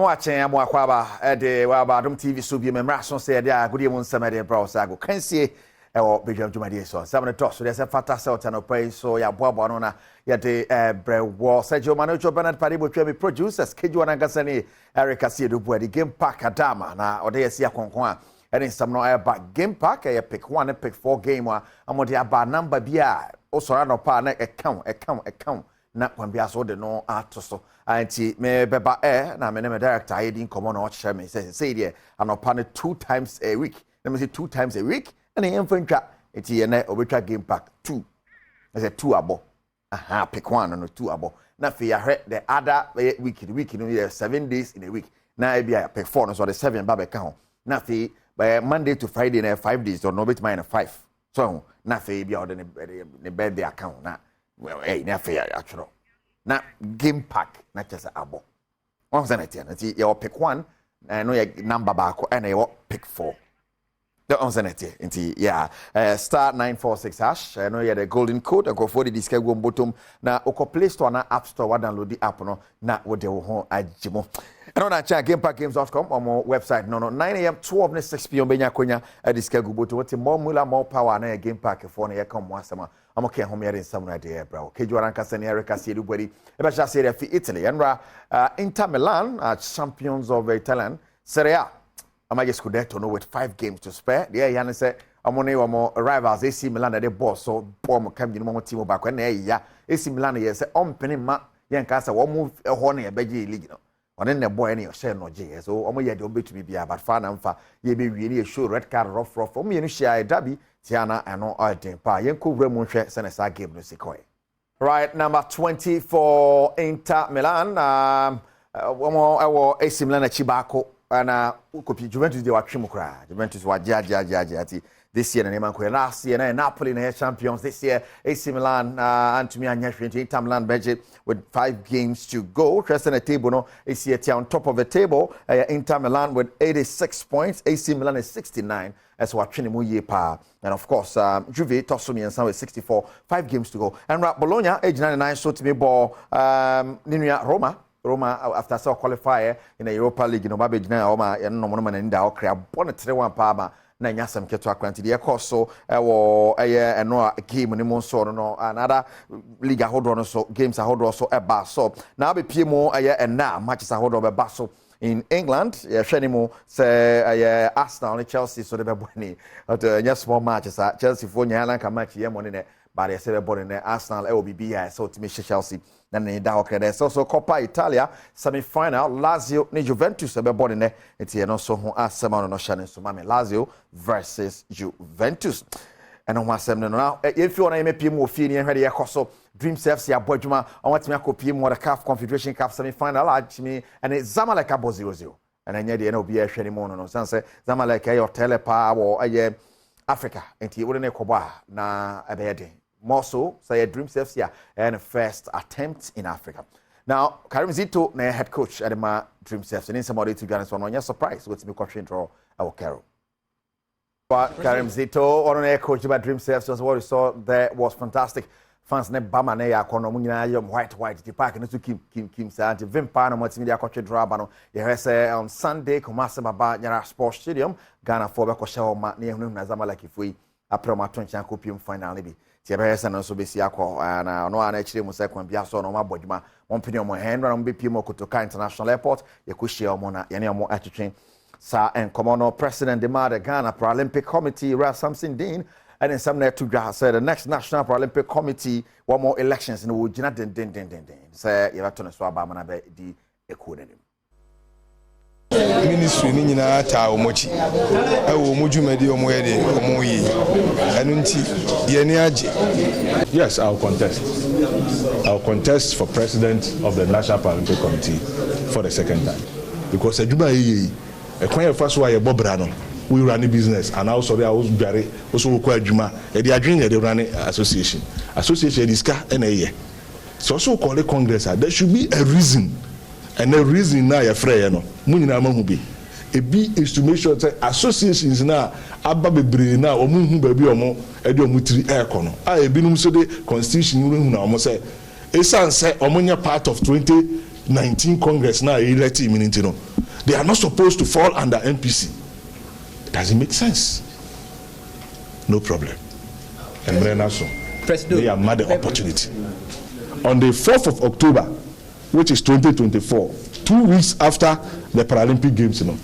watching am wakwaba de waba Adom TV so bi memra so say de agudi mu nsema de bra so ago kansie e wo bedwam dwumade so sam ne to so de se fata se otano pay so ya boabo no na ya de brewo Sergio Manocho Bernard Paribo twa me producers keju na ngasa ni Eric Asiedu Buadi Game Park Adama na ode yesi akonkon a ene nsam no eba Game Park e pick 1 and pick 4 game a amode aba number bia o sora no pa na account na kwambia so de no atoso anti me beba na me director hiding komo na ochire me say there anopa ne 2 times a week let me say 2 times a week and emfantwa enti ye na obetwa Game Park 2 I say 2 abo pick 1 no 2 abo na fe ya the other week no 7 days in a week na e bia pick 4 no so the 7 ba be ka ho na fe by Monday to Friday na 5 days or no bit mine 5 so na fe bia order ne birthday account na well na fe ya actually na Game Park na chese abo on zanete na ti you pick 1 no your number back and you pick 4 the on zanete nti yeah star 946 hash no you the golden code go for the discount go bottom na oko Play Store na App Store wa download the app no na wo de wo ho agimo and on that gameparkgames.com or more website no 9 a.m. 12 and 6 p.m. benya konya discount go bottom what more mula more power na Game Park for na come wasama I'm okay home here in some idea, bro. Kejuaran Casani, Eric Asiedu Buadi. Eba just say for Italy. And Inter Milan are champions of Italian Serie A. I'm just good to know with 5 games to spare. Yeah, Yana said, I'm on more rivals. AC Milan at the boss, so Paul come in more team back when yeah. AC Milan yes, penny ma Yankasa won't move a horny a beji league. On in the boy any share no J. So I'm yet to be but fan and fa ye be really a show red card rough for me and share Derby. Tiana and no item pa yenku remunche senesa game no sikoi. Right, number 20 for Inter Milan. AC Milan Chibako and ukopi Juventus de watchimukra. Juventus wa jaji this year na neman last year na Napoli na champions this year. AC Milan and to me Inter Milan budget with 5 games to go. Trust in the table no AC on top of the table. Inter Milan with 86 points. AC Milan is 69. As watching mu ye pa and of course Juve Tosumi and some with 64 5 games to go and Bologna age 99 so to me ball Ninuya Roma after so qualifier in the Europa League no babe gina Roma and no man in da okra bonnet 3-1 pa na nyasam keto akranti de course so wo eye no game ni mo so no another league ahodo no so games ahodo so eba so na be pie mo eye na matches ahodo be ba so in England, Shenimo say Arsenal and Chelsea so the beboni at small matches Chelsea for Nyalanka match yemonine but they say beboni Arsenal LBB so to me Chelsea then in da okay there's also Coppa Italia semi-final Lazio ni Juventus beboni it's no so ho asema no shane so mame Lazio versus Juventus and on wasem no now if you want to make mo fie ni hwede yakoso Dream FC abodwuma on what me akopie mo the CAF Confederation Cup semi-final me and it Zamalek abo 0-0 and anya de na obi ahwe ni mo no san say Zamalek ayo telepa wo aye Africa enti wo ne koba na abeyede more so say Dream FC and first attempt in Africa. Now Karim Zito na head coach at the Dream FC and somebody to Ghana so no surprise with me coaching draw our Carol. But Karim Zito on a coach about Dream FC what we saw there was fantastic. Fans ne bama ne ya kono mu nyina yom white the park no to kim sa anti vimpa no motimi dia kwatwe draba no ye hwese on Sunday Kumasi Baba Nyara Sports Stadium Ghana for be ko hye ma ne ehunu na Zamalek foi aproma toncha kopiem final bi ti be hwese no so be si akọ na no ana chire mu se kwan bia so no mabodwuma mon pini omo henra no be piem Kotoka International Airport ye ko hye omo na ye ne omo atwetwen sa en komono president de Mada Ghana Paralympic Committee Ralph Samson Dean. And then some to say the next National Paralympic Committee one more elections in the wood den say you have to swaba man be di ekode ministry ni nyina ta omochi e wo mojumedi omoyede omoyi enu nti ye ni age. Yes, I'll contest for president of the National Paralympic Committee for the second time because aduma ye e kwan e faso aye bobra no we run a business and also there was very also quite juma the adwin the run association is ka na ye so call the congress there should be a reason and the reason now your friend no mu nyina ma hu bi e be is to make sure that associations now aba bebre na omu hu ba bi omo e de omu tiri e ko no a e binum so the constitution hu na omo say esan say omo nya part of 20 19 Congress now elected immunity. No, they are not supposed to fall under NPC. Does it make sense? No problem. And they are mad the opportunity. On the 4th of October, which is 2024, 2 weeks after the Paralympic Games, you know,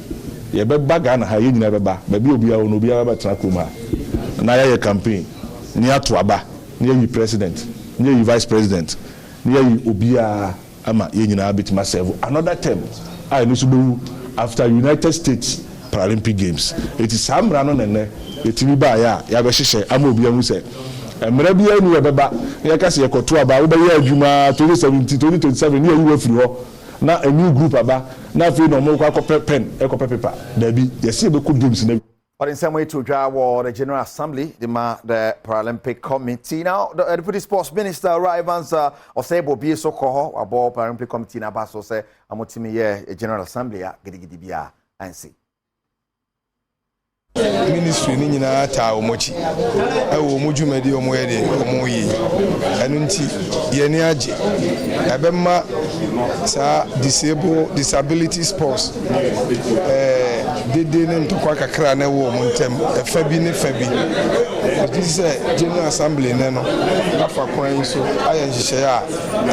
you be Ghana ha ye nyina beba ba bi obi a ono obi a ba tra kroma na ya campaign ni atoaba ni yi president ni yi vice president ni yi obi a ama ye nyina betima serve another term I no so do after United States Paralympic Games. It is samra no nene etimi ba ya be hyehyɛ ama obi ahu sɛ emre bi anu ye beba ya ka se yekoto aba wo be ye adwuma 2017 2027 ni ayi wafiri hɔ na a new group aba na fe no mo kwa pen paper da bi yesi be ko games na. But in some way to draw the General Assembly, the Paralympic Committee. Now, the Deputy Sports Minister, Rivans, Osebo Biesoko, about Paralympic Committee, Nabaso, say, Amotimi, a General Assembly, Gidigibia, and see. Ministry ni nyina ta omochi ewo mojumedi omoyede omoyi enunti ye ni age ebemma sa disability sports dede ne ntokwa kakra na wo montem efa bi ne fa bi this General Assembly ne no afa kwan so aye nhihye a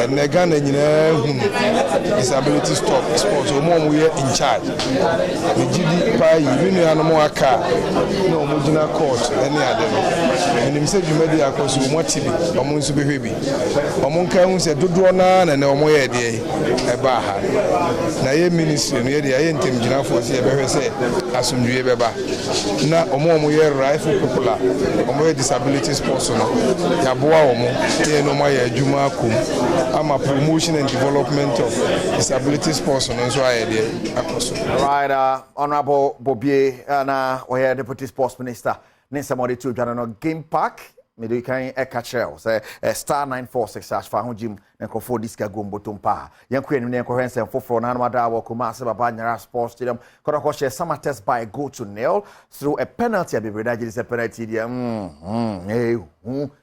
enega na nyina hu disability sports omo ye in charge the gidi pa yi ni anu mo aka no mojina court any other and him say jumedi akoso mo tibi omo nso behwe bi omo nka hu se dodo na omo ye de e ba ha na ye ministry no ye de ye ntem jina fo se behwe se asumdue beba na omo ye rifle popular omo ye disability sports no ya boa omo ye no mo ye adwuma akom ama promotion and development of disability sports no so aye de akoso. Right, Honorable Bobie na we Deputy Sports Minister Ninsamode to Jano Game Park me kan catch say star 946 for ho gym nko for diska gombo tompa yanko enim ne nko hwense foforo na no da wo kuma se baba nyara sports stadium kodako share summer test by go to nil through a penalty abebreda gilise penalty dia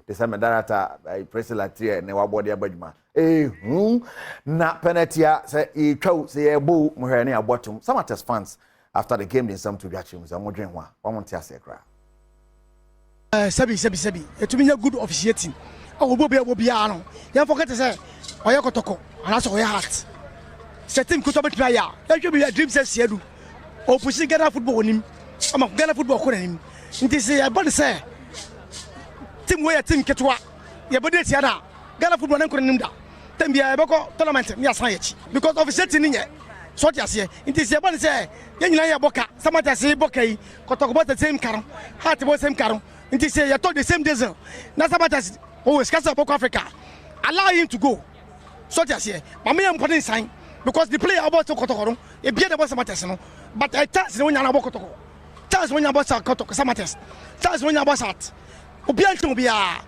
the same data president here ne wa body abadwuma na penalty say e twa say e bo mo hwe ne abotum summer test fans after the game in some to biachim so mo dwen ho a mo ntia se kra Sabi. Etumi nya good officiating. Obobi ano. Ya forget say oya kotoko. Anaso oya heart. Setting ko to betwa ya. Ya hwe bi dream say siedu. O pushing Ghana football onim. Ama Ghana football ko nanim. Nti say ya body say team we team ketwa. Ya body tia na. Ghana football nan ko nanim da. Tem bia e beko tournament me asan yachi. Because officiating ni nye. So ti ase. Nti say body say ya nyina ya boka. Samata say boka yi. Kotoko bo the same karon. Heart bo same karon. Until say you told the same diesel. Nasabatas always cast up Africa. Allow him to go. So just here. But me am putting sign because the player about to Kotoko, a beer the boss Samates, but I touch when you're about Kotoko. Touch when you're about Kotoko Samates. Touch when you're about Sat. Obian to be a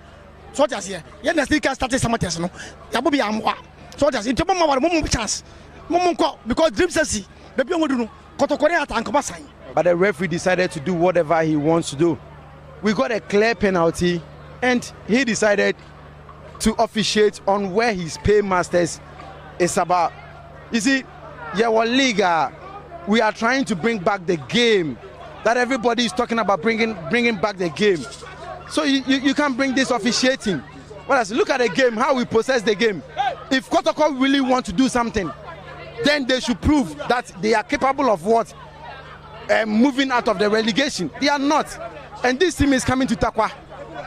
so just here. Yet still can start Samates. No, Yabubi Amwa. So just into Mama chance. Momonko because Dream says the Bion Kotoko and Koba. But the referee decided to do whatever he wants to do. We got a clear penalty and he decided to officiate on where his paymasters is about. You see, Liga, we are trying to bring back the game that everybody is talking about, bringing back the game. So you can't bring this officiating. Well, look at the game, how we possess the game. If Kotoko really want to do something, then they should prove that they are capable of what? Moving out of the relegation. They are not. And this team is coming to Takwa,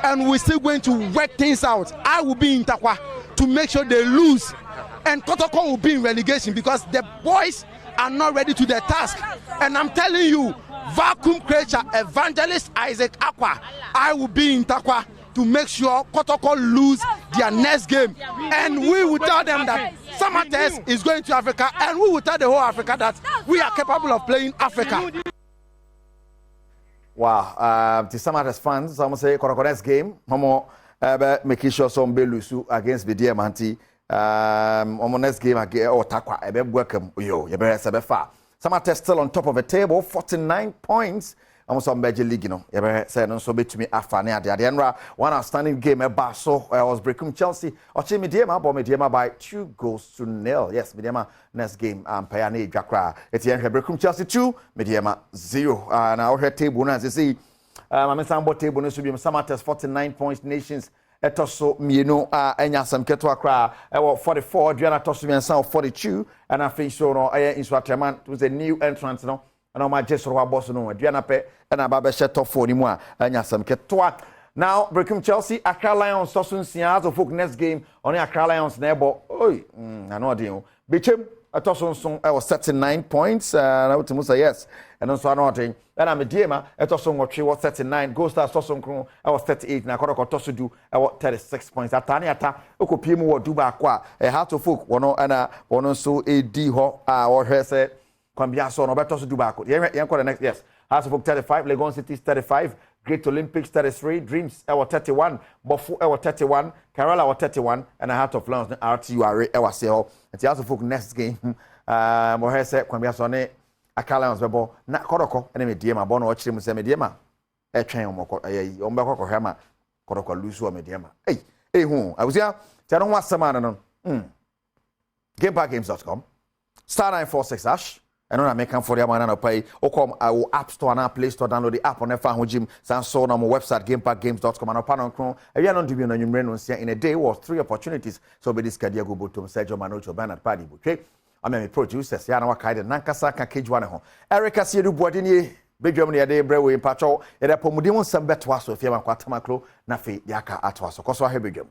and we're still going to work things out. I will be in Takwa to make sure they lose, and Kotoko will be in relegation because the boys are not ready to their task. And I'm telling you, vacuum creature, evangelist Isaac Aqua, I will be in Takwa to make sure Kotoko lose their next game. And we will tell them that summer test is going to Africa, and we will tell the whole Africa that we are capable of playing Africa. Wow, to some other fans, I'm say Korokones game, Momo making sure some Belusu against the Diamanti. Next game again or Takwa, welcome yo, you better say far. Some are still on top of the table, 49 points. almost on Major League, you know, say no so between Afane at the Enra. One outstanding game at Basso was Brecum Chelsea. Or Chimi Diema, but Mediema by 2-0. Yes, Mediema next game, Payane Jakra. It's the Brecum Chelsea 2, Mediema 0. And our head table, as you see, I'm Sambo table, no Subium Samatas 49 points, Nations. Etoso mienu enya sam keto akra 44 Diana Toso miensa 42 and I think so no inso atreman to the new entrant no and my jesoro wa boss no Diana pe and aba she top 4 ni mu a enya sam keto. Now Brecum Chelsea Accra Lions Toso nsia as of next game on Accra Lions na ebo oi na no dey o bechem Etoso nson was 39 points na wotimu say yes and so no dey and I'm a Diema Etoso nwotwe was 39 Gold Stars Toso nkron was 38 na kodoko Toso du 36 points atani ata okopie mu wo duba kwa Heart of Folk wono ana wono so edi ho wo hwe se kwambia so no beto so duba kwa yen kwa the next yes Heart of Folk 35 Legon City 35 Great Olympics 33 Dreams 31 Bofu 31 Kerala 31 and Heart of Lions RTUR se ho and Heart of Folk next game mo hwe se kwambia so ne Accra Lions bebo na kodoko ene me Diema bo no o chire mu se me Diema twen omoko ombeko kohema kodoko lusu o me Diema hu awusia ti no wasema no gameparkgames.com *946# and on American for the man and pay or come our app store and Play Store download the app on the phone gym so on our website gameparkgames.com and upon on chrome and you are not to be on your in a day was 3 opportunities so be this cadia go to Sergio Manocho Bernard Paddy okay I'm a producer Siana Wakaida Nankasa ka cage one ho Erica Siedu Boadini Badwam ne de brewe pacho e da pomudi won sam betwa so fie makwatama kro na fe yaka atwa so koso ha Badwam